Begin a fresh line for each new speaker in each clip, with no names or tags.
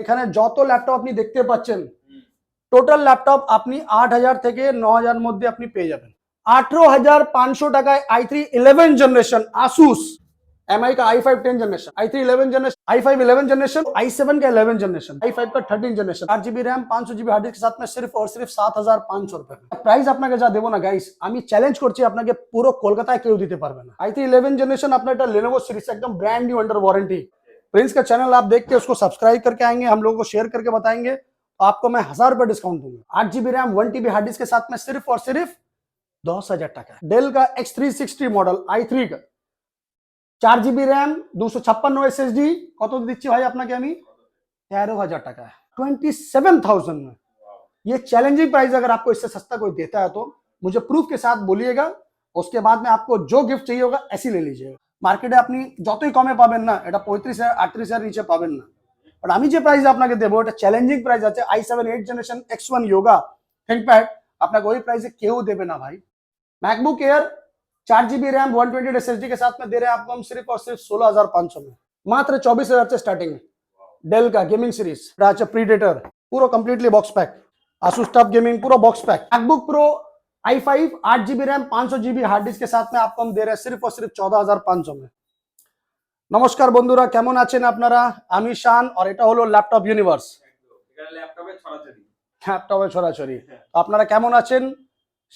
এখানে যত ল্যাপটপ আপনি দেখতে পাচ্ছেন টোটাল ল্যাপটপ আপনি 8,000 থেকে 9,000 মধ্যে আপনি পেয়ে যাবেন। 18,500 টাকায় i3 11 जनरेशन आसूस MI का i5 10 generation, i3 11 generation, i5 11 generation, i7 का 11 जनरेशन, i5 का 13 generation, 8GB RAM 500GB hard disk के साथ में सिर्फ और सिर्फ 7,500 रुपए প্রাইস আপনাকে যা দেবো না গাইস, আমি চ্যালেঞ্জ করছি আপনাকে পুরো কলকাতায় কেউ দিতে পারবে না। i3 11 जनरेशन আপনার এটা Lenovo सीरीज एकदम brand new under warranty. Prince का चैनल आप देख के उसको सब्सक्राइब करके आएंगे, हम लोगों को शेयर करके बताएंगे, आपको मैं 1,000 रुपए डिस्काउंट दूंगा। 8GB RAM 1TB hard disk के साथ में सिर्फ और सिर्फ 10,000 টাকা। डेल का X360 मॉडल i3 का 4GB रैम 256 SSD কত দিচ্ছি ভাই আপনাকে আমি 13,000 টাকা 27,000 में। ये चैलेंजिंग प्राइस, अगर आपको इससे सस्ता कोई देता है तो मुझे प्रूफ के साथ बोलिएगा, उसके बाद में आपको जो गिफ्ट चाहिए होगा ऐसी ले लीजिएगा। মার্কেটে আপনি যতই কমে পাবেন না, এটা 35,000 38,000 নিচে পাবেন না, বাট আমি যে প্রাইস আপনাকে দেবো এটা চ্যালেঞ্জিং প্রাইস আছে। i7 8 generation X1 yoga ThinkPad আপনাকে ওই প্রাইসে কেউ দেবে না ভাই। MacBook air 4GB RAM 128 SSD के साथ में दे रहे हैं आपको हम सिर्फ और सिर्फ 16,500 में, मात्र 24,000 से स्टार्टिंग। डेल का गेमिंग सीरीज प्रीडेटर पूरा completely box pack, Asus TUF gaming पूरा box pack. MacBook Pro i5 8GB RAM 500GB hard disk के साथ में आपको हम दे रहे हैं सिर्फ और सिर्फ 14,500 में। নমস্কার বন্ধুরা, কেমন আছেন আপনারা? আমি শান আর এটা হলো ল্যাপটপ ইউনিভার্স। এখানে ল্যাপটপে ছড়াছড়ি। আপনারা কেমন আছেন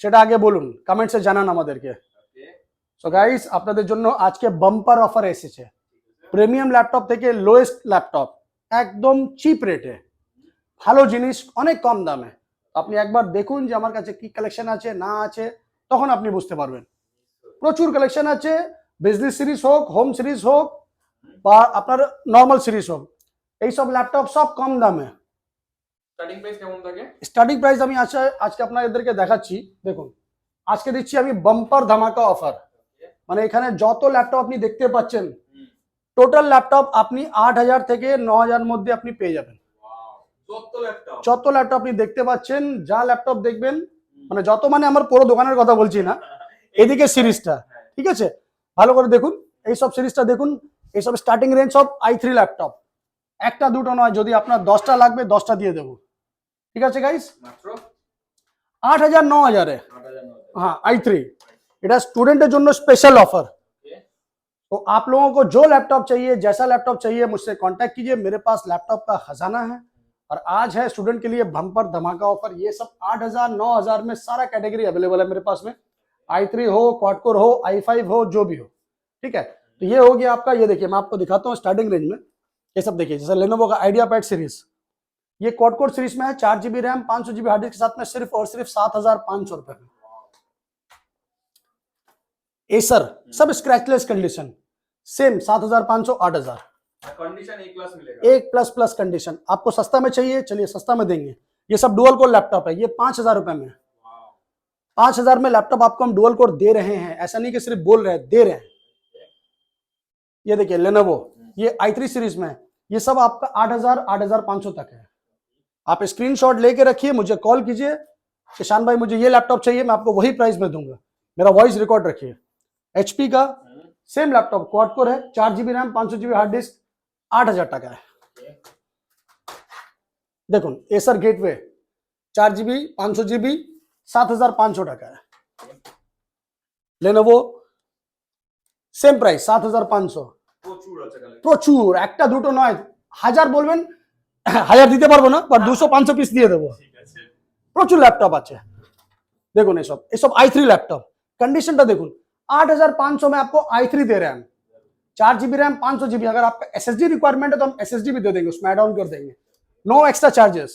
সেটা আগে বলুন, কমেন্টসে জানান আমাদেরকে। সো গাইস, আপনাদের জন্য আজকে বাম্পার অফার এসেছে। প্রিমিয়াম ল্যাপটপ থেকে লোয়েস্ট ল্যাপটপ একদম চিপ রেটে, ভালো জিনিস অনেক কম দামে। আপনি একবার দেখুন যে আমার কাছে কি কালেকশন আছে না আছে, তখন আপনি বুঝতে পারবেন। প্রচুর কালেকশন আছে, বিজনেস সিরিজ হোক, হোম সিরিজ হোক বা আপনার নর্মাল সিরিজ হোক, এইসব ল্যাপটপ সব কম দামে। স্টার্টিং প্রাইস কেমন থাকে? স্টার্টিং প্রাইস আমি আজকে আপনাদেরকে দেখাচ্ছি। দেখুন, আজকে দিচ্ছি আমি বাম্পার ধামাকা অফার। মানে এখানে যত ল্যাপটপ আপনি দেখতে পাচ্ছেন টোটাল ল্যাপটপ আপনি 8,000 থেকে 9,000 মধ্যে আপনি পেয়ে যাবেন। যত ল্যাপটপ আপনি দেখতে পাচ্ছেন, যা ল্যাপটপ দেখবেন, মানে যত মানে আমার পুরো দোকানের কথা বলছি না, এদিকে সিরিজটা, ঠিক আছে? ভালো করে দেখুন, এই সব সিরিজটা দেখুন, এইসব স্টার্টিং রেঞ্জ সব i3 ল্যাপটপ, একটা দুটো নয়। যদি আপনার 10টা লাগবে 10টা দিয়ে দেবো, ঠিক আছে গাইস? 8,000 9,000 है। हाँ, i3 এটা স্টুডেন্টের জন্য স্পেশাল ऑफर। तो आप लोगों को जो लैपटॉप चाहिए, जैसा लैपटॉप चाहिए, मुझसे कांटेक्ट कीजिए। मेरे पास लैपटॉप का खजाना है और आज है स्टूडेंट के लिए बम्पर धमाका ऑफर। ये सब 8,000 9,000 में सारा कैटेगरी अवेलेबल है मेरे पास में। i3 हो, क्वाड कोर हो, i5 हो, जो भी हो, ठीक है? तो ये हो गया आपका। ये देखिए, मैं आपको दिखाता हूँ स्टार्टिंग रेंज में। ये सब देखिए, जैसे लेनोवो का आइडिया पैड सीरीज, ये क्वाड कोर सीरीज में है। 4GB RAM 500GB hard disk के साथ में सिर्फ और सिर्फ 7,500 रुपए में। एसर सब स्क्रैचलेस कंडीशन, सेम 7,500 8,000 कंडीशन, एक प्लस प्लस कंडीशन। आपको सस्ता में चाहिए, चलिए सस्ता में देंगे। ये सब डुअल कोर लैपटॉप है, ये 5,000 रुपए में। 5,000 में लैपटॉप आपको हम डुअल कोर दे रहे हैं, ऐसा नहीं कि सिर्फ बोल रहे हैं, दे रहे हैं। ये देखिए लेनोवो, ये i3 सीरीज में है। ये सब आपका 8,000 8,500 तक है। आप स्क्रीनशॉट लेके रखिए, मुझे कॉल कीजिए कि शान भाई मुझे ये लैपटॉप चाहिए, मैं आपको वही प्राइस में दूंगा। मेरा वॉइस रिकॉर्ड रखिए। HP का सेम लैपटॉप क्वाड कोर है, 4GB RAM 500GB hard disc, 8,000 টাকা है। দেখুন, एसर गेटवे 4GB 500GB 7,500 টাকা है। Lenovo same price 7,500। প্রচুর, একটা দুটো নয়, 1000 বলবেন 1000 দিতে পারবো না, বাট 200-500 পিস দিয়ে দেবো। প্রচুর ল্যাপটপ আছে। দেখুন এসব i3 लैपटॉप, कंडीशनটা দেখুন। 8,500 में आपको i3 दे रहे हैं हम। 4GB RAM 500GB। अगर आपका SSD रिक्वायरमेंट है तो हम SSD भी दे देंगे, उसमें ऐड ऑन कर देंगे, no extra charges.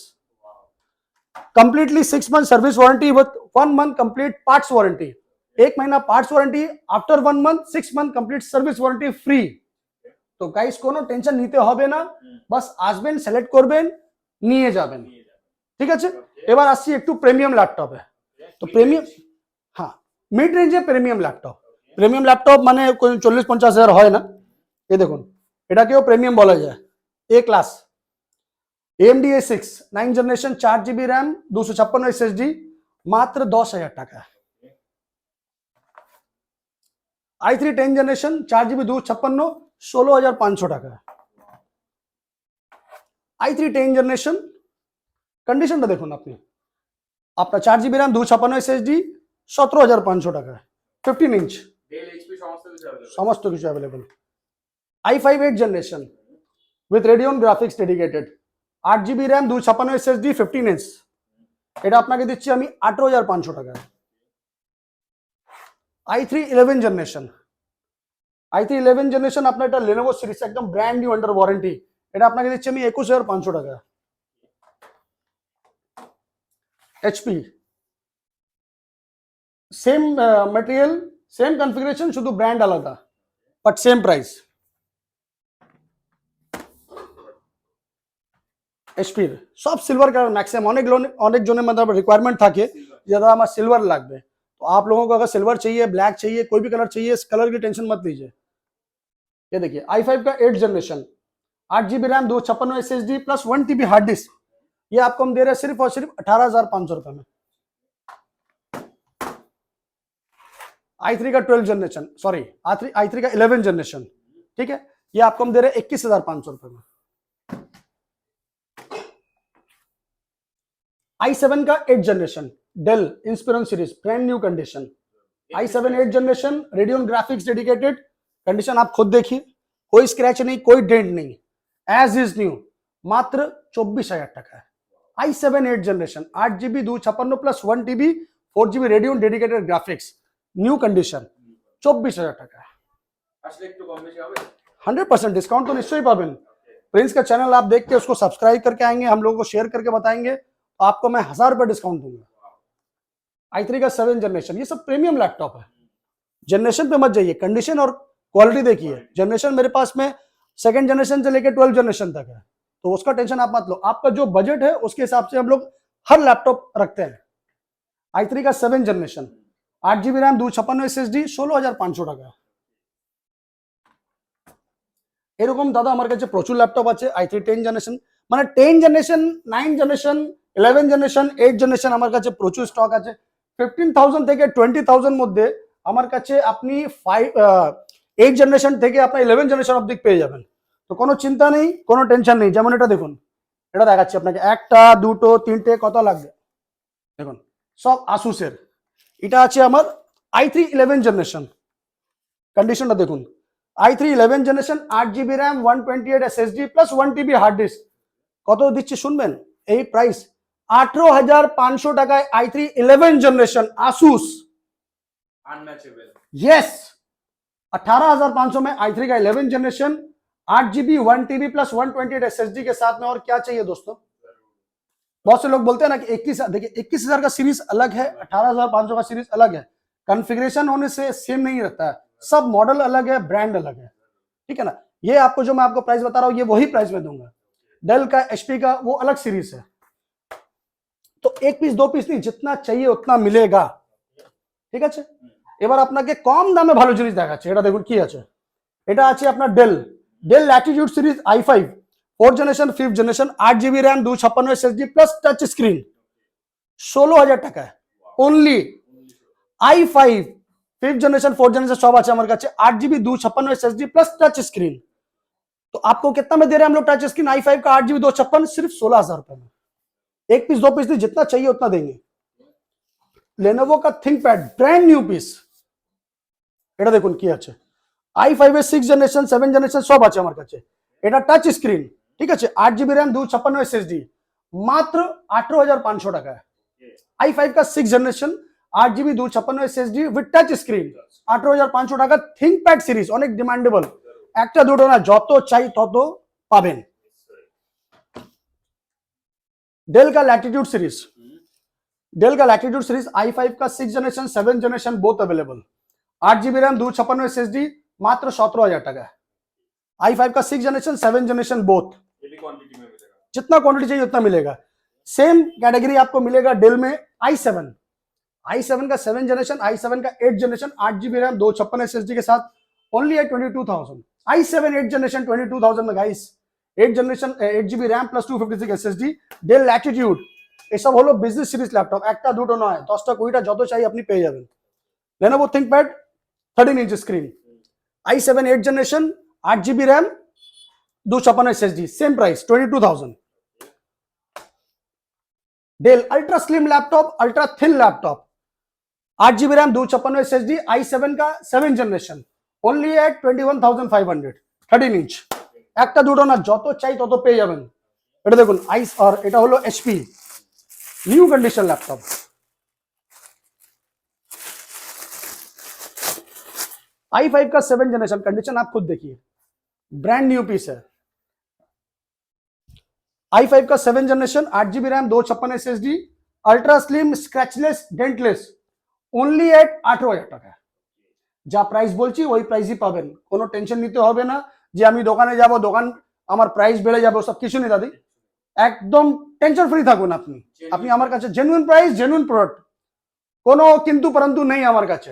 Completely 6 month service warranty with 1 month complete parts warranty. 1 महीना parts warranty, after 1 month 6 month complete service warranty free. তো গাইস, কোনো টেনশন নিতে হবে না, বাস আসবেন, সিলেক্ট করবেন, নিয়ে যাবেন, ঠিক আছে? এবার আসছি একটু প্রিমিয়াম ল্যাপটপে। তো প্রিমিয়াম, হ্যাঁ, মিড রেঞ্জে প্রিমিয়াম ল্যাপটপ। প্রিমিয়াম ল্যাপটপ মানে কোন 40-50 হাজার হয় না। এই দেখুন, এটাকেও প্রিমিয়াম বলা যায়। A class AMD A6 9 generation 4GB RAM 256 SSD, मात्र 10,000 টাকা। i3 10 जनरेशन 4GB 256 16,500 টাকা। i3 10 जनरेशन कंडीशनটা দেখুন আপনি আপনার 4GB RAM 256 SSD 17500 টাকা 15 इंच
ডেল এইচপি
সমস্ত কিছু available i5 8 generation with Radeon graphics dedicated 8GB RAM 256 SSD 15 inch এটা আপনাকে দিচ্ছি আমি 18500 টাকা i3 11 जनरेशन i3 11 जनरेशन আপনার এটা Lenovo সিরিজ একদম ব্র্যান্ড নিউ আন্ডার ওয়ারেন্টি এটা আপনাকে দিচ্ছি আমি 21500 টাকা HP same material same configuration शुद्ध ब्रांड आलादा बट सेम प्राइस HP सब सिल्वर कलर मैक्सिमम अनेक जने मतलब रिक्वायरमेंट था कि ज़्यादा हमारा सिल्वर लगते तो आप लोगों को अगर सिल्वर चाहिए ब्लैक चाहिए कोई भी कलर चाहिए इस कलर की टेंशन मत लीजिए ये देखिए i5 का 8 जनरेशन 8GB रैम 256 SSD प्लस 1TB हार्ड डिस्क ये आपको हम दे रहे हैं सिर्फ और सिर्फ 18,500 रुपए में i3 का 12 जनरेशन सॉरी i3 का 11 जनरेशन ठीक है ये आपको हम दे रहे हैं 21,500 रुपए में i7 का 8 generation Dell Inspiron series brand new condition i7 8 generation Radeon graphics dedicated condition आप खुद देखिए कोई स्क्रैच नहीं कोई डेंट नहीं एज इज न्यू मात्र 24,000 টাকা i7 8 generation 8GB 256 plus 1TB 4GB radian dedicated graphics new condition 24,000 টাকা
আসলে একটু কম বেশি হবে
100% डिस्काउंट तो निश्चय पाবেন प्रिंस का चैनल आप देख के उसको सब्सक्राइब करके आएंगे हम लोगों को शेयर करके बताएंगे तो आपको मैं 1000 रुपए डिस्काउंट दूंगा i3 का 7 जनरेशन ये सब प्रीमियम लैपटॉप है जनरेशन पे मत जाइए कंडीशन और क्वालिटी देखिए जनरेशन मेरे पास में सेकंड जनरेशन से लेकर 12 जनरेशन तक है तो उसका टेंशन आप मत लो आपका जो बजट है उसके हिसाब से हम लोग हर लैपटॉप रखते हैं i3 का 7 जनरेशन 8GB रैम 256 SSD 16,500 টাকা এরকম দাদা আমার কাছে প্রচুর ল্যাপটপ আছে i3 10 জেনারেশন মানে 10 জেনারেশন 9 জেনারেশন 11 জেনারেশন 8 জেনারেশন আমার কাছে প্রচুর স্টক আছে 15,000 থেকে 20,000 মধ্যে আমার কাছে আপনি 8 জেনারেশন থেকে আপনি 11 জেনারেশন অবধি পেয়ে যাবেন তো কোনো চিন্তা নেই কোনো টেনশন নেই যেমন এটা দেখুন এটা দেখাচ্ছি আপনাকে একটা দুটো তিনটে কত লাগবে দেখুন সব আসুসের এটা আছে আমার i3 11 জেনারেশন কন্ডিশনটা দেখুন i3 11 generation 8GB RAM 128 SSD plus 1TB hard disk কত দিচ্ছি শুনবেন এই প্রাইস 18,500 টাকায় i3 11 generation Asus
unmatchable
yes 18,500 में i3 का 11 generation 8GB 1TB plus 128 SSD के साथ में और क्या चाहिए दोस्तों बहुत से लोग बोलते हैं ना कि 21 देखिए 21,000 का सीरीज अलग है 18,500 का सीरीज अलग है कॉन्फ़िगरेशन होने से सेम नहीं रहता है सब मॉडल अलग है ब्रांड अलग है ठीक है ना ये आपको जो मैं आपको प्राइस बता रहा हूं ये वही प्राइस में दूंगा डेल का HP का वो अलग सीरीज है तो एक पीस दो पीस नहीं जितना चाहिए उतना मिलेगा ঠিক আছে এবার আপনাকে কম দামে ভালো জিনিস দেখাচ্ছে এটা দেখুন কি আছে এটা আছে আপনার del Latitude series i5 4th generation 5th generation 8GB RAM 256 SSD plus touch screen 16,000 টাকা only i5 5th generation 4th generation सब আছে আমার কাছে 8GB 256 SSD plus touch screen तो आपको कितना में दे रहे हैं हम लोग टच स्क्रीन i5 का 8GB 256 सिर्फ 16,000 रुपए में एक पीस दो पीस नहीं जितना चाहिए उतना देंगे Lenovo का ThinkPad ब्रांड न्यू पीस এটা দেখুন কি আছে i5 এর 6th জেনারেশন 7th জেনারেশন সব আছে আমার কাছে এটা টাচ স্ক্রিন ঠিক আছে 8GB RAM 256 SSD মাত্র 18,500 টাকা i5 का 6th generation 8GB 256 SSD with touch screen 18,500 টাকা ThinkPad সিরিজ অনেক ডিমান্ডেবল একটা দুটো না যত চাই তত পাবেন डेल का लैटिट्यूड सीरीज i5 का 6th generation 7th generation both available 8GB RAM 256 SSD मात्र 17,000 টাকা i5 का 6th generation 7th generation both जितना क्वांटिटी चाहिए उतना मिलेगा सेम कैटेगरी आपको मिलेगा डेल में i7 का 7th जनरेशन i7 का 8th generation 8GB RAM 256 SSD के साथ ओनली है 22,000 i7 8th जनरेशन 22,000 में guys 8 generation 8GB RAM plus 256 SSD Dell Latitude এসব হলো বিজনেস সিরিজ ল্যাপটপ একটা দুটো নয় 10টা 20টা যত চাই আপনি পেয়ে যাবেন Lenovo ThinkPad 13 inch screen i7 8 generation 8GB RAM 256 SSD same price 22,000 Dell ultra slim laptop, ultra thin laptop, 8 GB RAM, 256 SSD, i7 का 7 जनरेशन, ओनली एट 21,500, 13 इंच। একটা দুটো না, যত চাই তত পেয়ে যাবেন। এটা দেখুন আইস, আর এটা হলো HP new condition laptop. i5 का 7 जनरेशन, कंडीशन आप खुद देखिए, ब्रांड न्यू पीस है। i5 का 7 generation, 8 GB RAM, 256 SSD, ultra slim scratchless dentless, only at 18,000 টাকা। যা প্রাইস বলছি ওই প্রাইসই পাবেন, কোনো টেনশন নিতে হবে না যে আমি দোকানে যাব, দোকান আমার প্রাইস বেড়ে যাবে, সব কিছু নেই দাদি, একদম টেনশন ফ্রি থাকুন। আপনি আপনি আমার কাছে জেনুইন প্রাইস, জেনুইন প্রোডাক্ট, কোনো কিন্তু পরন্তু নেই আমার কাছে,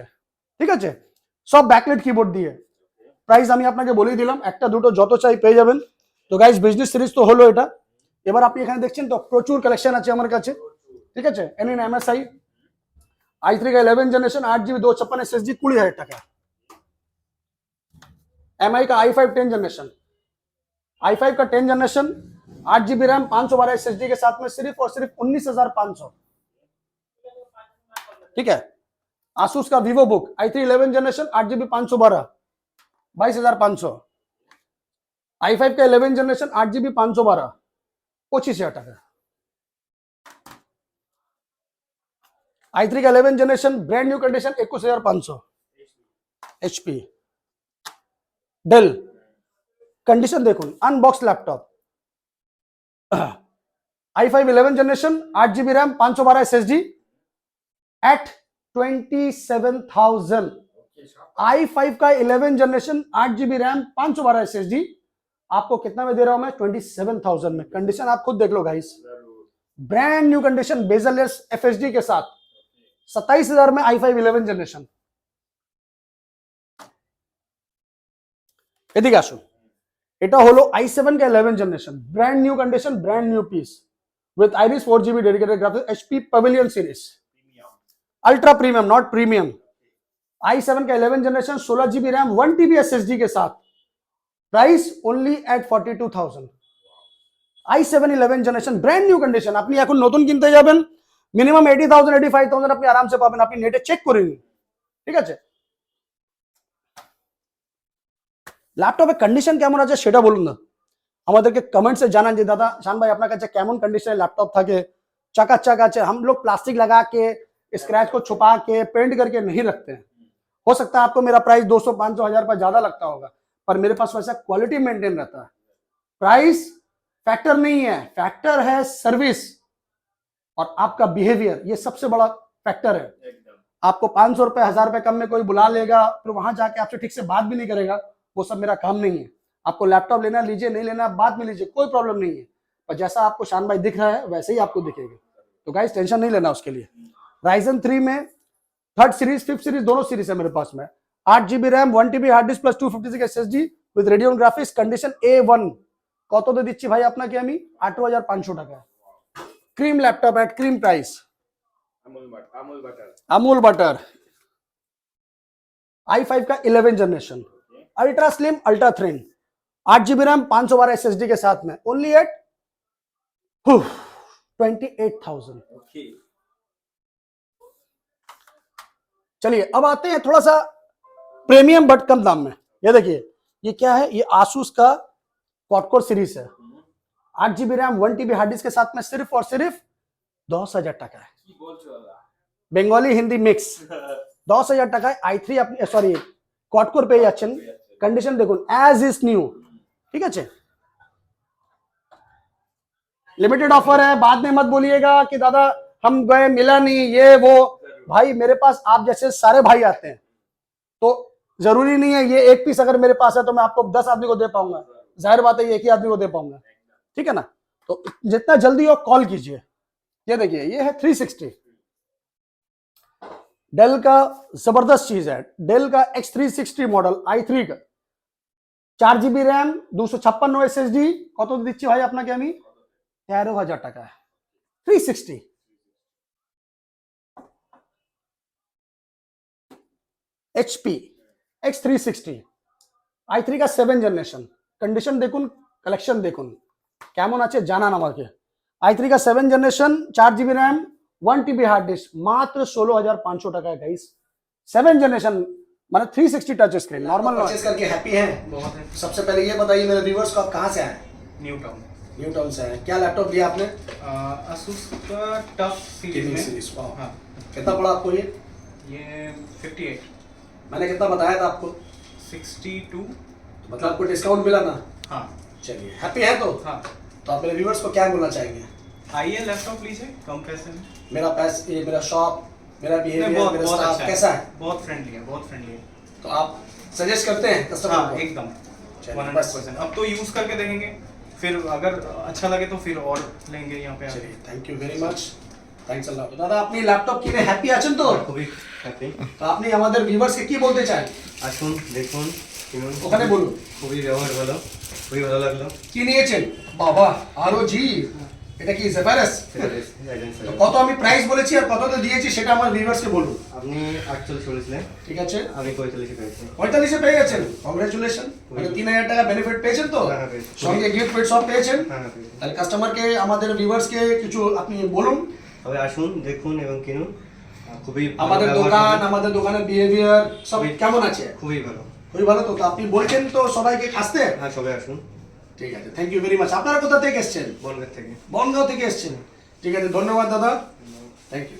ঠিক আছে? সব ব্যাকলাইট কিবোর্ড দিয়ে। প্রাইস আমি আপনাকে বলেই দিলাম, একটা দুটো যত চাই পেয়ে যাবেন। তো গাইস, বিজনেস সিরিজ তো হলো এটা। এবার আপনি এখানে দেখছেন তো প্রচুর কালেকশন আছে আমার কাছে, ঠিক আছে? এন MSI i3 का 11 जनरेशन, 8 GB 256 SSD, 20,000 টাকা। MI का i5 10 जनरेशन, i5 का 10 जनरेशन, 8 GB रैम, 512 SSD के साथ में सिर्फ और सिर्फ 19,500, ठीक है? Asus का Vivo Book i3 11 generation, 8 GB 512, 22,500। i5 का 11 जनरेशन, 8 GB 512, 25,000 টাকা। i3 का 11 generation, brand new condition, 21,500, HP। Dell condition देखুন, unbox laptop, i5 11 generation, 8 GB RAM, 512 SSD at 27,000। i5 का 11 जनरेशन, 8 GB रैम, 512 SSD आपको कितना में दे रहा हूं मैं? 27,000 में। कंडीशन आप खुद देख लो guys, brand new condition, bezelless FSD के साथ 27,000 में i5 11 जनरेशन। এদিকে আসুন, এটা হলো i7 का 11 generation, brand new condition, brand new piece with Iris 4 GB dedicated graphics, HP Pavilion series, ultra premium, not premium. i7 का 11 generation, 16 GB RAM, 1 TB SSD के साथ, price only at 42,000। i7 11 generation, brand new condition. আপনি এখন নতুন কিনতে যাবেন, minimum 80,000 85,000 আপনি আরামসে পাবেন, আপনি নেটে চেক করে নিন, ঠিক আছে? ল্যাপটপের কন্ডিশন কেমন আছে সেটা বলুন না, আমাদেরকে কমেন্টসে জানান যে দাদা শান ভাই আপনার কাছে কেমন কন্ডিশনের ল্যাপটপ থাকে, चकाचक আছে। हम लोग प्लास्टिक लगा के, स्क्रैच को छुपा के, पेंट करके नहीं रखते हैं। हो सकता है आपको मेरा प्राइस 200 500 1000 रुपए ज्यादा लगता होगा, पर मेरे पास वैसा क्वालिटी मेंटेन रहता है। प्राइस फैक्टर नहीं है, फैक्टर है सर्विस और आपका बिहेवियर, ये सबसे बड़ा फैक्टर है। आपको 500 रुपए 1000 रुपए कम में कोई बुला लेगा, फिर वहां जाके आपसे ठीक से बात भी नहीं करेगा, वो सब मेरा काम नहीं है। आपको लैपटॉप लेना लीजिए, नहीं लेना बाद में लीजिए, कोई प्रॉब्लम नहीं है, पर जैसा आपको शान भाई दिख रहा है वैसे ही आपको दिखेगा। तो गाइस टेंशन नहीं लेना उसके लिए। Ryzen 3 में 3rd सीरीज 5th सीरीज दोनों सीरीज है मेरे पास में, 8 GB RAM, 1 TB hard disk plus 256 SSD with Radeon graphics, condition A1। কত দিয়ে দিচ্ছি ভাই আপনাকে আমি? 8,500 টাকা। Cream laptop at cream price, Amul butter. i5 का 11 generation, ultra slim, ultra thin, 8 GB RAM, 512 SSD के साथ में, ओनली एट 28,000। चलिए अब आते हैं थोड़ा सा प्रीमियम बट कम दाम में। ये देखिए, ये क्या है? ये Asus का क्वाड-कोर सीरीज है, 8 GB RAM, 1 TB hard disk के साथ में, सिर्फ और सिर्फ 10,000 টাকা है। বেঙ্গলি হিন্দি মিক্স, 10,000 টাকায় i3 আপনি সরি क्वाड-कोर পেয়ে যাচ্ছেন। कंडीशन দেখুন, एज इज न्यू, ठीक है? लिमिटेड ऑफर है, बाद में मत बोलिएगा कि दादा हम गए मिला नहीं, ये वो। भाई मेरे पास आप जैसे सारे भाई आते हैं, तो जरूरी नहीं है ये एक पीस अगर मेरे पास है तो मैं आपको 10 आदमी को दे पाऊंगा, जाहिर बात है एक ही आदमी को दे पाऊंगा, ठीक है ना? तो जितना जल्दी हो कॉल कीजिए। ये देखिए, ये है 360, डेल का जबरदस्त चीज है, डेल का X360 मॉडल i3 का, 4 GB रैम, 256 SSD, কত দিচ্ছি ভাই আপনাকে আমি? 13,000 টাকা। 360 HP X360 i3 का 7 जनरेशन। कंडीशन দেখুন, কালেকশন দেখুন কেমন আছে জানান আমাকে। i3 का 7 generation 4 GB RAM 1 TB hard disc मात्र 16,500 टका है गाइस। 7 जनरेशन माने 360 टच स्क्रीन नॉर्मल
परचेस करके हैप्पी हैं।
बहुत है।
सबसे पहले ये बताइए मेरे व्यूवर्स को, आप कहाँ से आए?
New town.
न्यू टाउन से आए। क्या लैपटॉप लिया आपने?
asus का टफ सीरीज
सीरीज।
में।
वाह।
हाँ,
कितना पड़ा आपको ये?
ये 58
मैंने कितना बताया था आपको?
62।
तो मतलब आपको डिस्काउंट मिला ना?
हाँ
चलिए, हैप्पी है तो?
हाँ,
तो आप मेरे व्यूवर्स को क्या बोलना चाहेंगे?
आइए लैपटॉप लीजिए कम पैसे में।
मेरा पैस, ये मेरा शॉप, मेरा
नहीं,
बिहेवियर,
बहुत
मेरा
बहुत
स्टाफ
अच्छा
कैसा है?
बहुत फ्रेंडली है, बहुत फ्रेंडली है।
तो आप सजेस्ट करते हैं कस्टमर
हाँ
को?
एकदम
चलिए,
100%। अब तो यूज करके देखेंगे, फिर अगर अच्छा लगे तो फिर और लेंगे यहाँ पे।
चलिए, thank you very much, thanks আল্লাহ। দাদা আপনি ল্যাপটপ কিনে হ্যাপি আছেন তো?
খুবই হ্যাপি।
তো আপনি আমাদের ভিউয়ার্সকে কি বলতে চান?
আসুন দেখুন কিনুন,
ওখানে বলুন।
খুবই ব্যবহার ভালো, খুবই ভালো লাগলো।
কি নিয়েছেন? বাবা আরো জি, এটা কি জেফারাস? তো কত আমি প্রাইস বলেছি আর কততে দিয়েছি সেটা আমার ভিউয়ার্সকে বলুন।
আপনি 48 বলেছিলেন,
ঠিক আছে,
আমি 45 পেয়েছি।
45 পেয়ে গেছেন, কংগ্রেচুলেশন। মানে 3,000 টাকা বেনিফিট পেয়েছেন তো?
হ্যাঁ, পেয়েছি।
সঙ্গে গিফট ফিট সব পেয়েছেন।
হ্যাঁ হ্যাঁ পেয়েছি।
তাহলে কাস্টমারকে, আমাদের ভিউয়ার্সকে কিছু আপনি বলুন।
তবে আসুন দেখুন এবং কিনুন। খুবই ভালো
আমাদের
ব্যবহার
দোকান,
করবেন।
আমাদের দোকানের বিহেভিয়ার সব কেমন আছে?
খুবই ভালো।
খুবই ভালো। তো আপনি বলছেন তো সবাইকে আসতে?
হ্যাঁ সবাই আসুন।
ঠিক আছে, থ্যাংক ইউ ভেরি মাচ। আপনারা কোথা থেকে এসেছেন?
বনগাঁ থেকে।
বনগাঁও থেকে এসেছেন। ঠিক আছে, ধন্যবাদ দাদা, থ্যাংক ইউ।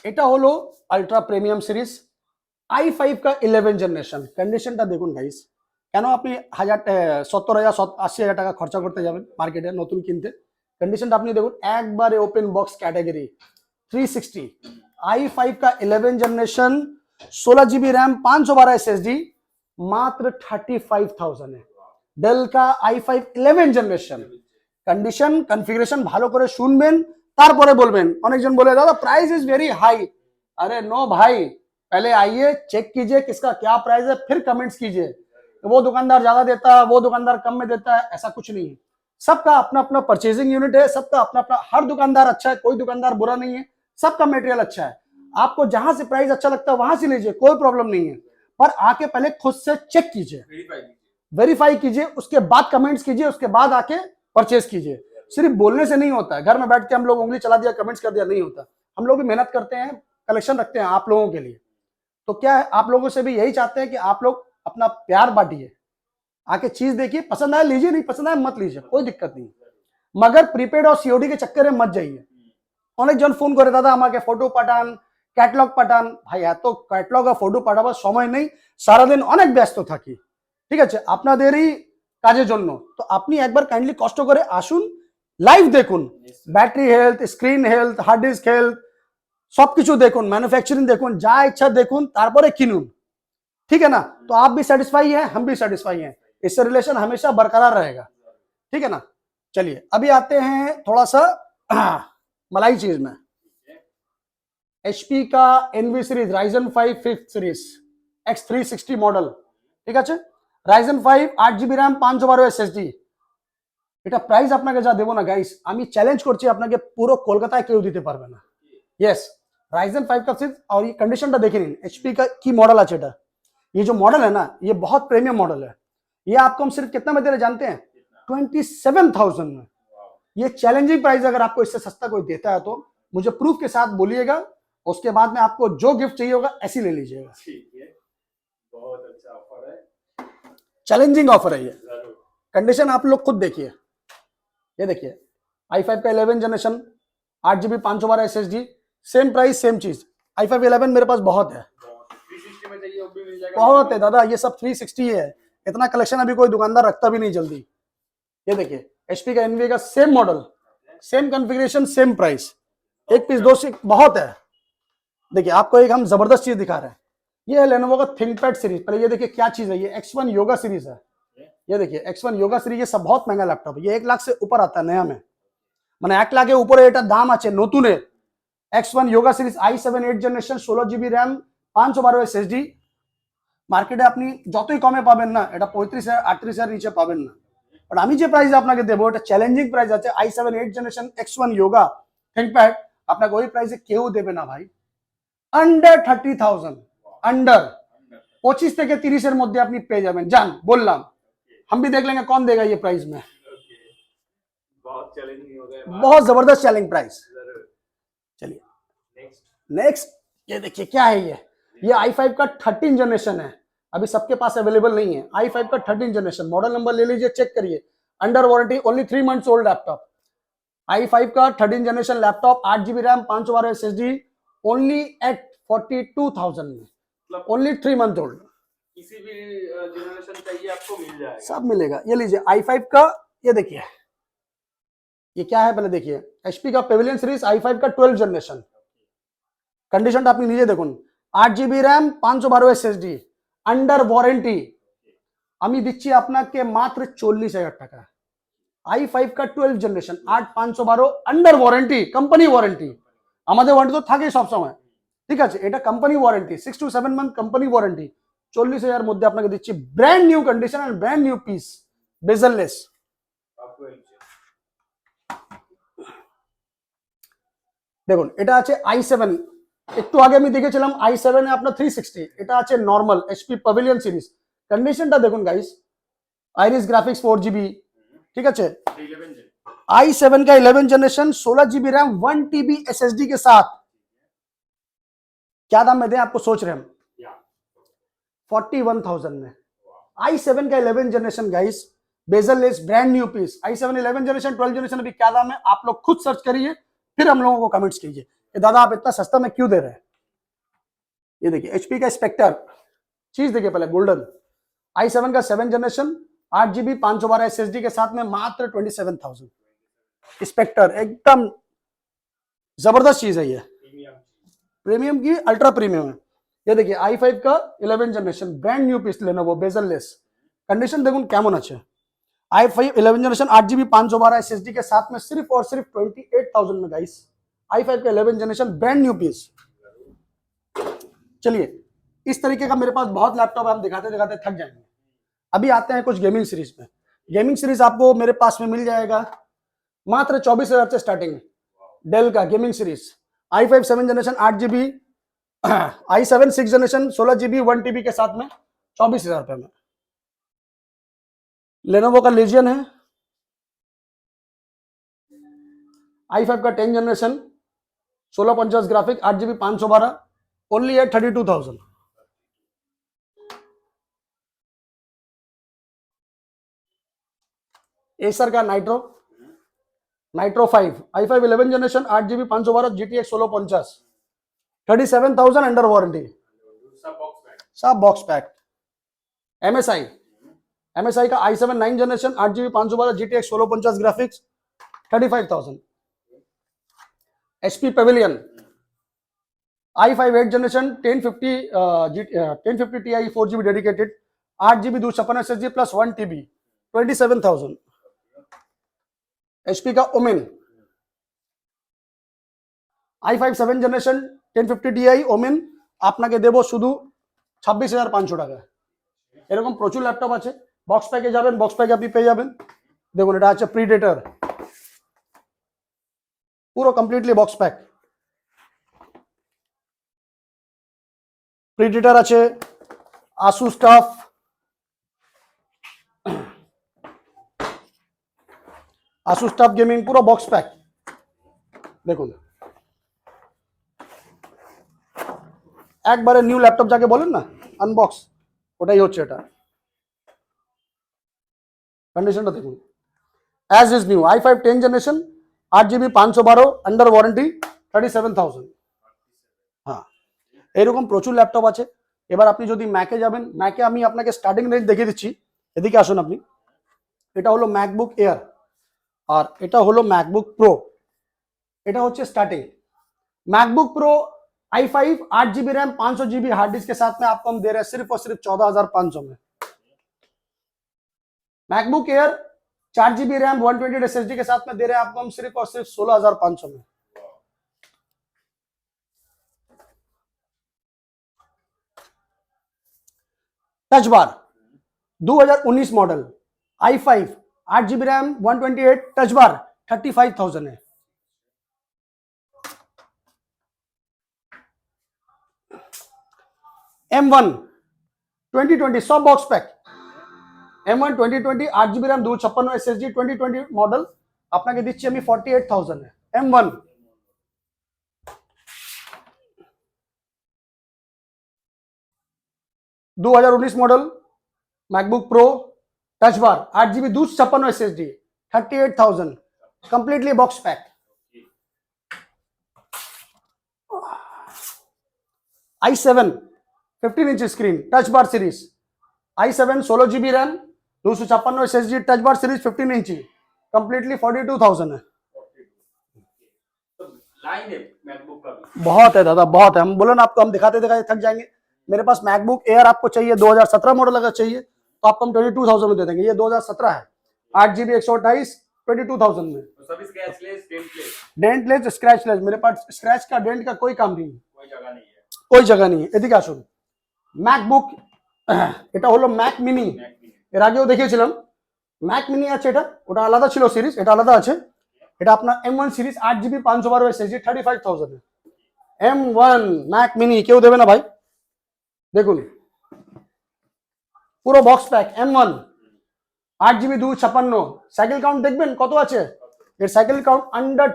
এটা হলো আলট্রা প্রিমিয়াম সিরিজ i5 का 11 জেনারেশন। কন্ডিশনটা দেখুন গাইস, কেন আপনি 70,000 80,000 টাকা খরচা করতে যাবেন মার্কেটে নতুন কিনতে? কন্ডিশনটা আপনি দেখুন, একবারে ওপেন বক্স कैटेगरी 360 i5 का 11 जनरेशन 16 GB रैम 512 SSD मात्र 35,000 है। डेल का i5 11 जनरेशन। কন্ডিশন কনফিগারেশন ভালো করে শুনবেন, তারপরে বলবেন। অনেকজন বলে দাদা प्राइस इज वेरी हाई। अरे नो भाई, पहले आइए चेक कीजिए किसका क्या प्राइस है, फिर कमेंट्स कीजिए। तो वो दुकानदार ज्यादा देता है, वो दुकानदार कम में देता है, ऐसा कुछ नहीं है। सबका अपना अपना परचेजिंग यूनिट है, सबका अपना अपना, हर दुकानदार अच्छा है, कोई दुकानदार बुरा नहीं है, सबका मटेरियल अच्छा है। आपको जहां से प्राइस अच्छा लगता है वहां से लीजिए, कोई प्रॉब्लम नहीं है, पर आके पहले खुद से चेक कीजिए, वेरीफाई कीजिए, उसके बाद कमेंट्स कीजिए, उसके बाद आके परचेज कीजिए। सिर्फ बोलने से नहीं होता है, घर में बैठ के हम लोग उंगली चला दिया कमेंट्स कर दिया नहीं होता। हम लोग भी मेहनत करते हैं, कलेक्शन रखते हैं आप लोगों के लिए। तो क्या है, आप लोगों से भी यही चाहते हैं कि आप लोग अपना प्यार बांटिए, आके चीज देखिए, पसंद आए लीजिए, नहीं पसंद आए मत लीजिए, कोई दिक्कत नहीं। मगर प्रीपेड और सीओडी के चक्कर में मत जाइए। অনেকজন ফোন করে দাদা আমাকে ফটো পাঠান, ক্যাটালগ পাঠান। ভাই এত ক্যাটালগ আর ফটো পাঠাবার সময় নেই, সারাদিন অনেক ব্যস্ত থাকি, ঠিক আছে, আপনাদেরই কাজের জন্য। তো আপনি একবার কাইন্ডলি কষ্ট করে আসুন, লাইভ দেখুন, battery health, screen health, hard disk health সবকিছু দেখুন, ম্যানুফ্যাকচারিং দেখুন, যা ইচ্ছা দেখুন, তারপরে কিনুন, ठीक है ना। तो आप भी सेटिस्फाई हैं, हम भी सेटिस्फाई हैं, इससे रिलेशन हमेशा बरकरार रहेगा, ठीक है ना। चलिए अभी आते हैं थोड़ा सा मलाई चीज में। एचपी का Envy series Ryzen 5 5th series X360 model, ঠিক আছে, রাইজেন 5 8 GB র‍্যাম 512 SSD। এটা প্রাইস আপনাকে যা দেব না গাইস, আমি চ্যালেঞ্জ করছি আপনাকে, পুরো কলকাতায় কেউ দিতে পারবে না। यस, राइजन 5 का सीरीज। और ये कंडीशनটা দেখে নিন, एचपी का की मॉडल আছে এটা। ये जो मॉडल है ना, ये बहुत प्रीमियम मॉडल है। ये आपको हम सिर्फ कितना में दे रहे जानते हैं? 27,000 में। ये चैलेंजिंग प्राइस, अगर आपको इससे सस्ता कोई देता है तो मुझे प्रूफ के साथ बोलिएगा, उसके बाद में आपको जो गिफ्ट चाहिए होगा ऐसी ले लीजिएगा।
ठीक है, बहुत अच्छा ऑफर है,
चैलेंजिंग ऑफर है ये। कंडीशन आप लोग खुद देखिए, ये देखिए i5 का 11 generation 8 GB 512 SSD, same price same चीज। i5 11 मेरे पास बहुत है,
360 में चाहिए वो भी मिल जाएगा।
बहुत है दादा, ये सब 360 है। इतना कलेक्शन अभी कोई दुकानदार रखता भी नहीं जल्दी। ये देखिए एचपी का एनवी का same model, same configuration, same price, एक पीस दो से बहुत है। देखिए आपको एक हम जबरदस्त चीज दिखा रहे हैं, ये है लेनोवो का थिंकपैड सीरीज। पहले ये देखिए क्या चीज है, ये X1 योगा सीरीज है। ये देखिए X1 योगा सीरीज, ये सब बहुत महंगा लैपटॉप है, ये 1 लाख से ऊपर आता है नया में, মানে 1 লাখের উপরে এটা দাম আছে নতুনে। X1 yoga series i7 8 generation 16 GB RAM 512 SSD। মার্কেটে আপনি যতই কমে পাবেন না, এটা 35,000 38,000 নিচে পাবেন না। বাট আমি যে প্রাইস আপনাকে দেবো, এটা চ্যালেঞ্জিং প্রাইস আছে। i7 8 generation X1 yoga ThinkPad আপনাকে ওই প্রাইসে কেউ দেবে না ভাই। আন্ডার 30,000, আন্ডার 25 থেকে 30 এর মধ্যে আপনি পেয়ে যাবেন। জান বললাম, हम भी देख लेंगे कौन देगा ये प्राइस में।
बहुत चैलेंजिंग हो गया।
बहुत जबरदस्त चैलेंज प्राइस। चलिए
नेक्स्ट
नेक्स्ट, ये देखिए क्या है ये i5 का 13 जनरेशन है, अभी सबके पास अवेलेबल नहीं है। i5 का 13 जनरेशन, मॉडल नंबर ले लीजिए, चेक करिए, under warranty, only 3 months old laptop. i5 का 13 generation laptop, 8GB RAM, 512 SSD, only at 42,000 में, ओनली 3 मंथ ओल्ड।
किसी भी जनरेशन चाहिए आपको मिल जाएगा,
सब मिलेगा। ये लीजिए i5 का, ये देखिए ये क्या है, पहले देखिए HP का पेविलियन सीरीज i5 का 12 जनरेशन, कंडीशन আপনি নিজে দেখুন, 8GB RAM, 512 SSD, under warranty, আমি দিচ্ছি আপনাকে মাত্র 40,000 টাকা। i5 का 12 generation, 8512, under warranty, company warranty, আমাদের ওয়ারেন্টি তো থাকেই সব সময়, ঠিক আছে, এটা company warranty, 6 to 7 month company warranty, 40,000 মধ্যে আপনাকে দিচ্ছি brand new condition and brand new piece, bezelless. দেখুন এটা আছে i7, একটু আগে আমি দেখেছিলাম i7 এ আপনার 360, এটা আছে নরমাল HP প্যাভিলিয়ন সিরিজ। কন্ডিশনটা দেখুন গাইস, আইরিস গ্রাফিক্স 4GB, ঠিক আছে, i7 का 11 generation, 16GB RAM, 1TB SSD के साथ, क्या दाम में दें आपको सोच रहे हैं हम? 41,000 में i7 का 11 generation guys, bezelless, brand new piece, i7 11 generation, 12 generation, अभी क्या दाम है आप लोग खुद सर्च करिए, फिर हम लोगों को कमेंट्स कीजिए कि दादा आप इतना सस्ता में क्यों दे रहे हैं। ये देखिए HP का स्पेक्टर, चीज देखिए पहले गोल्डन, i7 का 7 जनरेशन, 8GB 512 SSD के साथ में मात्र 27,000, स्पेक्टर एकदम जबरदस्त चीज है, ये प्रीमियम की अल्ट्रा प्रीमियम है। ये देखिए i5 का 11 जनरेशन, ब्रांड न्यू पीस लेना, वो बेजललेस, कंडीशन देखুন কেমন আছে। i5 11 जनरेशन, 8GB 512 SSD के साथ में सिर्फ और सिर्फ 28,000 में गाइस, i5 का 11 जनरेशन, ब्रांड न्यू पीस। चलिए इस तरीके का मेरे पास बहुत लैपटॉप है, हम दिखाते दिखाते थक जाएंगे। अभी आते हैं कुछ गेमिंग सीरीज में। गेमिंग सीरीज आपको मेरे पास में मिल जाएगा मात्र 24,000 से स्टार्टिंग, डेल का gaming series, i5 7 generation, 8GB, i7 6 generation, 16GB 1TB के साथ में 24,000 रुपए में। लेनोवो का लेजियन है, i5 का 10 generation, 1650 graphic, 8GB 512, only at 32,000। Acer का Nitro 5, i5 11 generation, 8GB 512, GTX 1650, 37,000 under warranty, सब बॉक्स पैक। MSI का i7 9 generation, 8GB 512, GTX 1650 graphics, 35,000। HP Pavilion i5 8 generation, 1050 Ti 4GB dedicated, 8GB 256 SSD प्लस 1TB, 27,000। HP का Omen i5 7 generation, 1050 Ti Omen আপনাকে দেব শুধু 26,500 টাকা। এরকম প্রচুর ল্যাপটপ আছে, বক্স প্যাকে যাবেন, বক্স প্যাকে আপনি পেয়ে যাবেন। দেখুন এটা আছে প্রিডেটর, পুরো কমপ্লিটলি বক্স প্যাক। প্রিডেটর আছে, Asus tough, Asus tough gaming, পুরো বক্স প্যাক। দেখুন একবারে নিউ ল্যাপটপ যাকে বলেন না আনবক্স, ওটাই হচ্ছে এটা। कंडीशन देखो as is new, i5 10 generation, 8GB 512, under warranty, 37,000। हाँ এরকম প্রচুর ল্যাপটপ আছে। এবার আপনি যদি ম্যাকে যাবেন, ম্যাকে আমি আপনাকে স্টার্টিং রেঞ্জ দেখিয়ে দিচ্ছি, এদিকে আসুন আপনি। এটা হলো ম্যাকবুক এয়ার আর এটা হলো ম্যাকবুক প্রো, এটা হচ্ছে starting. MacBook Pro i5 8GB RAM, 500GB hard disk के साथ में आपको हम दे रहे हैं सिर्फ और सिर्फ 14,500 में। MacBook air 4GB RAM, 128 SSD के साथ में दे रहे हैं आपको हम सिर्फ और सिर्फ 16,500 में। Touch bar 2019 model, i5 8GB RAM, 128, touch bar 35,000 है। M1 2020 सब box pack, M1 2020, 8GB RAM, 256 SSD, 2020 model, আপনাকে দিচ্ছি আমি 48,000 এ M1 2019 model MacBook pro touch bar 8GB 256 SSD 38,000 completely box pack i7 15 inch screen touch bar series i7 16GB RAM 256 SSD touch bar series 15 इंची completely 42,000 है।
Line है MacBook का भी।
बहुत है दादा, बहुत है। हम बोले ना आपको, हम दिखाते दिखाते थक जाएंगे। मेरे पास मैकबुक एयर आपको चाहिए 2017 मॉडल अगर चाहिए तो आपको हम 22,000 में दे देंगे। ये 2017 है 8GB 128 22,000 में।
तो सभी स्क्रैचलेस, डेंटलेस,
डेंटलेस स्क्रैचलेस, मेरे पास स्क्रैच का डेंट का कोई काम नहीं है,
कोई जगह नहीं है।
कोई जगह नहीं है। এদিকে আসুন, ম্যাকবুক এটা হলো ম্যাক মিনি, এর আগেও দেখিয়েছিলাম। ম্যাক মিনি আছে, এটা ওটা আলাদা ছিল সিরিজ, এটা আলাদা আছে। এটা আপনার M1 সিরিজ 8GB 512 SSD 35,000 এ। M1 ম্যাক মিনি কেউ দেবে না ভাই। দেখুন পুরো box pack M1 8GB 256। Cycle count দেখবেন কত আছে, এর সাইকেল কাউন্ট আন্ডার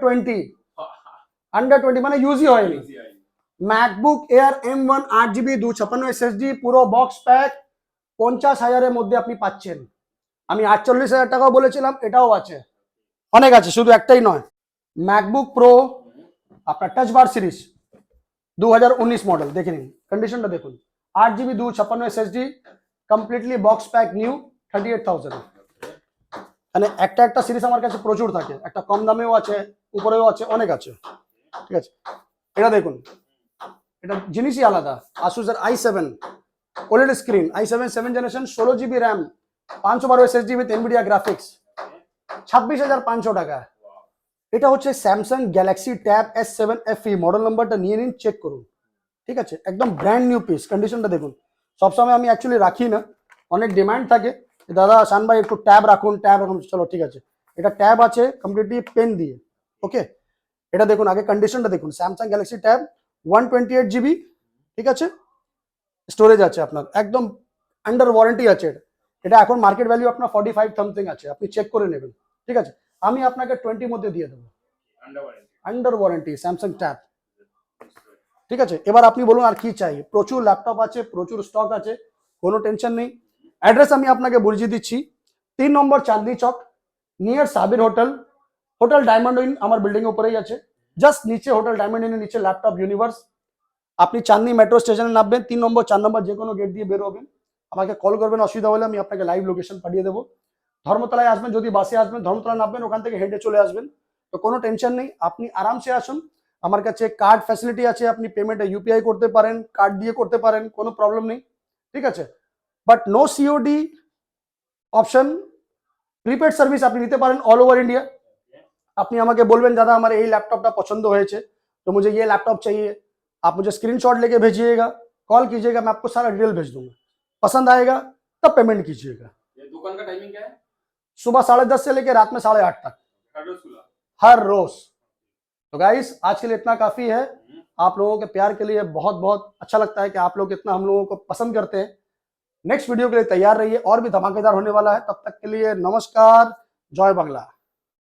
20 মানে ইউজই হয়নি। MacBook air M1 8GB 256 SSD পুরো বক্স প্যাক 50,000 এর মধ্যে আপনি পাচ্ছেন। আমি 48,000 টাকাও বলেছিলাম, এটাও আছে, অনেক আছে, শুধু একটাই নয়। ম্যাকবুক প্রো আপনার টাচ বার সিরিজ 2019 মডেল, দেখে নিন কন্ডিশনটা দেখুন। 8GB 256 SSD completely box pack new 38,000। মানে একটা সিরিজ আমার কাছে প্রচুর থাকে, একটা কম দামেও আছে, উপরেও আছে, অনেক আছে। ঠিক আছে, এটা দেখুন, এটা জিনিসই আলাদা। Asus এর i7 OLED screen, i7 7th generation 16GB RAM 512 SSD with NVIDIA graphics 26,500 টাকা। এটা হচ্ছে Samsung Galaxy tab S7 FE, model নাম্বারটা নিয়ে নিন, চেক করুন। ঠিক আছে, একদম ব্র্যান্ড নিউ পিস, কন্ডিশনটা দেখুন। সবসময় আমি অ্যাকচুয়ালি রাখি না, অনেক ডিমান্ড থাকে, দাদা শান ভাই একটু ট্যাব রাখুন, ট্যাব রাখুন, চলো ঠিক আছে। এটা ট্যাব আছে কমপ্লিটলি পেন দিয়ে, ওকে। এটা দেখুন, আগে কন্ডিশনটা দেখুন। স্যামসাং গ্যালাক্সি ট্যাব 128GB, ঠিক আছে, স্টোরেজ আছে আপনার, একদম আন্ডার ওয়ারেন্টি আছে। এটা এখন মার্কেট ভ্যালু আপনার 45 সামথিং আছে, আপনি চেক করে নেবেন। ঠিক আছে, আমি আপনাকে 20 মধ্যে দিয়ে দেবো, আন্ডার ওয়ারেন্টি স্যামসাং ট্যাব। ঠিক আছে, এবার আপনি বলুন আর কি চাই। প্রচুর ল্যাপটপ আছে, প্রচুর স্টক আছে, কোনো টেনশন নেই। অ্যাড্রেস আমি আপনাকে বুঝিয়ে দিচ্ছি। 3 number Chandni Chowk, near Sabir hotel, hotel diamond inn আমার বিল্ডিং এর উপরেই আছে, জাস্ট নিচে হোটেল ডায়মন্ড ইনের নিচে ল্যাপটপ ইউনিভার্স। আপনি চাঁদনি মেট্রো স্টেশনে নামবেন, 3 নম্বর 4 নম্বর যে কোনো গেট দিয়ে বের হবেন, আমাকে কল করবেন, অসুবিধা হলে আমি আপনাকে লাইভ লোকেশন পাঠিয়ে দেবো। ধর্মতলায় আসবেন, যদি বাসে আসবেন ধর্মতলা নামবেন, ওখান থেকে হেঁটে চলে আসবেন, তো কোনো টেনশন নেই, আপনি আরামসে আসুন। আমার কাছে কার্ড ফ্যাসিলিটি আছে, আপনি পেমেন্টে ইউপিআই করতে পারেন, কার্ড দিয়ে করতে পারেন, কোনো প্রবলেম নেই। ঠিক আছে, but no COD option, prepaid service আপনি নিতে পারেন অল ওভার इंडिया। আপনি আমাকে বলবেন দাদা আমার এই ল্যাপটপটা পছন্দ হয়েছে, तो मुझे ये लैपटॉप चाहिए, आप मुझे स्क्रीनशॉट लेके भेजिएगा, कॉल कीजिएगा, मैं आपको सारा डिटेल भेज दूंगा। पसंद आएगा तब पेमेंट कीजिएगा।
ये दुकान का टाइमिंग क्या है?
सुबह 10:30 से लेकर रात में 8:30 तक,
हर रोज खुला?
हर रोज। तो गाइस आज के लिए इतना काफी है। आप लोगों के प्यार के लिए बहुत बहुत अच्छा लगता है कि आप लोग इतना हम लोगों को पसंद करते हैं। नेक्स्ट वीडियो के लिए तैयार रहिए, और भी धमाकेदार होने वाला है। तब तक के लिए नमस्कार, जय बांग्ला।